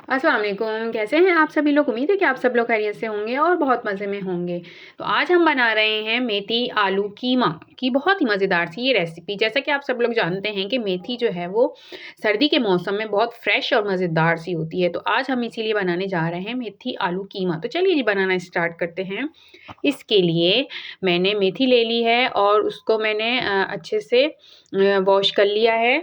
अस्सलाम वालेकुम, कैसे हैं आप सभी लोग? उम्मीद है कि आप सब लोग खैरियत से होंगे और बहुत मज़े में होंगे। तो आज हम बना रहे हैं मेथी आलू कीमा की बहुत ही मज़ेदार सी ये रेसिपी। जैसा कि आप सब लोग जानते हैं कि मेथी जो है वो सर्दी के मौसम में बहुत फ्रेश और मज़ेदार सी होती है। तो आज हम इसीलिए बनाने जा रहे हैं मेथी आलू कीमा। तो चलिए जी बनाना स्टार्ट करते हैं। इसके लिए मैंने मेथी ले ली है और उसको मैंने अच्छे से वॉश कर लिया है।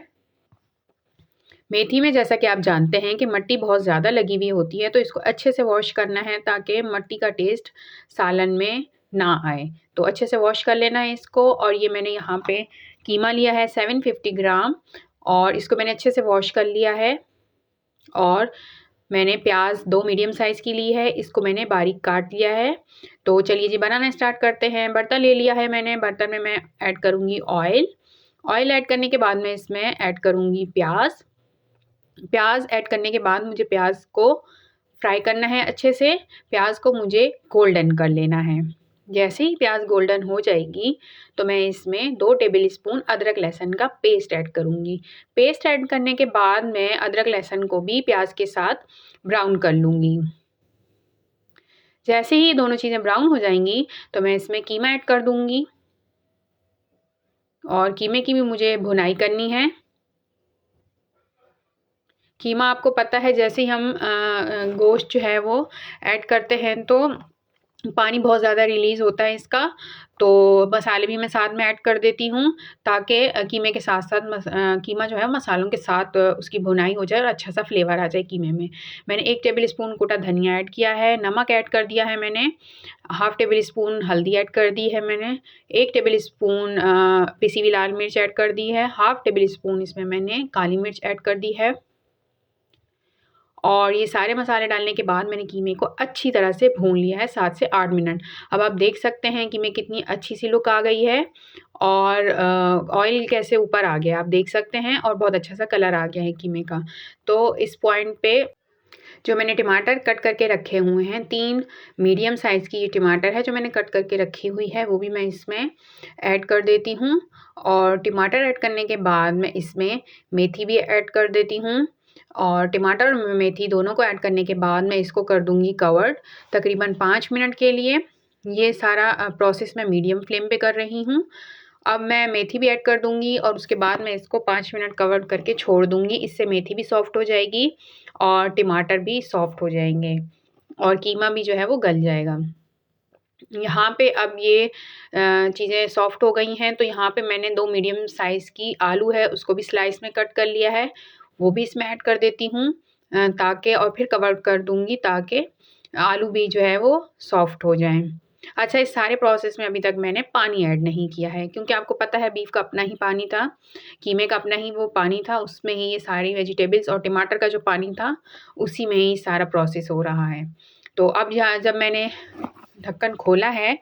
मेथी में जैसा कि आप जानते हैं कि मिट्टी बहुत ज़्यादा लगी हुई होती है, तो इसको अच्छे से वॉश करना है ताकि मिट्टी का टेस्ट सालन में ना आए। तो अच्छे से वॉश कर लेना है इसको। और ये मैंने यहाँ पे कीमा लिया है 750 ग्राम और इसको मैंने अच्छे से वॉश कर लिया है। और मैंने प्याज 2 मीडियम साइज़ की ली है, इसको मैंने बारीक काट लिया है। तो चलिए जी बनाना स्टार्ट करते हैं। बर्तन ले लिया है मैंने, बर्तन में मैं ऐड करूँगी ऑयल। ऑयल ऐड करने के बाद मैं इसमें ऐड करूँगी प्याज। प्याज ऐड करने के बाद मुझे प्याज को फ्राई करना है अच्छे से। प्याज को मुझे गोल्डन कर लेना है। जैसे ही प्याज गोल्डन हो जाएगी तो मैं इसमें 2 टेबल स्पून अदरक लहसुन का पेस्ट ऐड करूँगी। पेस्ट ऐड करने के बाद मैं अदरक लहसुन को भी प्याज के साथ ब्राउन कर लूँगी। जैसे ही दोनों चीज़ें ब्राउन हो जाएंगी तो मैं इसमें कीमा ऐड कर दूँगी और कीमे की भी मुझे भुनाई करनी है। कीमा आपको पता है जैसे ही हम गोश्त जो है वो ऐड करते हैं तो पानी बहुत ज़्यादा रिलीज़ होता है इसका। तो मसाले भी मैं साथ में ऐड कर देती हूँ ताकि कीमे के साथ-साथ कीमा जो है मसालों के साथ उसकी भुनाई हो जाए और अच्छा-सा फ्लेवर आ जाए कीमे में। मैंने 1 टेबल स्पून कुटा धनिया ऐड किया है, नमक ऐड कर दिया है मैंने, हाफ़ टेबल स्पून हल्दी ऐड कर दी है मैंने, 1 टेबल स्पून पिसी हुई लाल मिर्च ऐड कर दी है, हाफ़ टेबल स्पून इसमें मैंने काली मिर्च ऐड कर दी है। और ये सारे मसाले डालने के बाद मैंने कीमे को अच्छी तरह से भून लिया है 7 से 8 मिनट। अब आप देख सकते हैं कि में कितनी अच्छी सी लुक आ गई है और ऑयल कैसे ऊपर आ गया आप देख सकते हैं और बहुत अच्छा सा कलर आ गया है कीमे का। तो इस पॉइंट पे जो मैंने टमाटर कट करके रखे हुए हैं, 3 मीडियम साइज़ की ये टमाटर है जो मैंने कट करके रखी हुई है, वो भी मैं इसमें ऐड कर देती हूँ। और टमाटर ऐड करने के बाद मैं इसमें मेथी भी ऐड कर देती हूँ। और टमाटर और मेथी दोनों को ऐड करने के बाद मैं इसको कर दूँगी कवर्ड तकरीबन 5 मिनट के लिए। ये सारा प्रोसेस मैं मीडियम फ्लेम पे कर रही हूँ। अब मैं मेथी भी ऐड कर दूँगी और उसके बाद मैं इसको 5 मिनट कवर करके छोड़ दूँगी। इससे मेथी भी सॉफ्ट हो जाएगी और टमाटर भी सॉफ्ट हो जाएँगे और कीमा भी जो है वो गल जाएगा। यहाँ पे अब ये चीज़ें सॉफ्ट हो गई हैं तो यहाँ पे मैंने 2 मीडियम साइज़ की आलू है उसको भी स्लाइस में कट कर लिया है, वो भी इसमें ऐड कर देती हूँ ताकि और फिर कवर कर दूँगी ताकि आलू भी जो है वो सॉफ्ट हो जाएँ। अच्छा इस सारे प्रोसेस में अभी तक मैंने पानी ऐड नहीं किया है क्योंकि आपको पता है बीफ का अपना ही पानी था, कीमे का अपना ही वो पानी था, उसमें ही ये सारी वेजिटेबल्स और टमाटर का जो पानी था, उसी में ही सारा प्रोसेस हो रहा है। तो अब यहाँ जब मैंने ढक्कन खोला है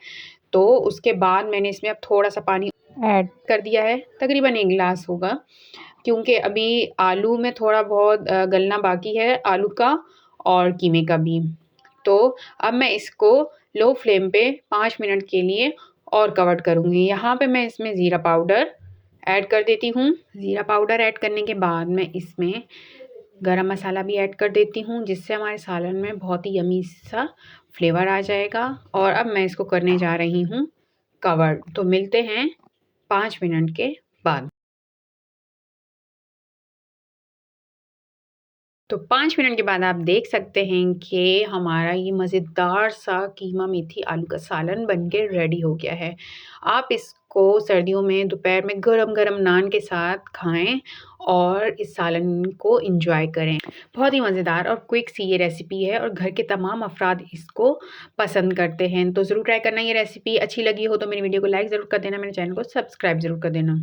तो उसके बाद मैंने इसमें अब थोड़ा-सा पानी ऐड कर दिया है, तकरीबन 1 गिलास होगा क्योंकि अभी आलू में थोड़ा बहुत गलना बाकी है आलू का और कीमे का भी। तो अब मैं इसको लो फ्लेम पे 5 मिनट के लिए और कवर करूँगी। यहाँ पे मैं इसमें ज़ीरा पाउडर ऐड कर देती हूँ। ज़ीरा पाउडर ऐड करने के बाद मैं इसमें गरम मसाला भी ऐड कर देती हूँ जिससे हमारे सालन में बहुत ही यम्मी सा फ्लेवर आ जाएगा। और अब मैं इसको करने जा रही हूँ कवर। तो मिलते हैं 5 मिनट के बाद। तो 5 मिनट के बाद आप देख सकते हैं कि हमारा ये मज़ेदार सा कीमा मेथी आलू का सालन बन के रेडी हो गया है। आप इसको सर्दियों में दोपहर में गरम-गरम नान के साथ खाएँ और इस सालन को एन्जॉय करें। बहुत ही मज़ेदार और क्विक सी ये रेसिपी है और घर के तमाम अफ़राद इसको पसंद करते हैं। तो ज़रूर ट्राई करना ये रेसिपी। अच्छी लगी हो तो मेरी वीडियो को लाइक ज़रूर कर देना, मेरे चैनल को सब्सक्राइब ज़रूर कर देना।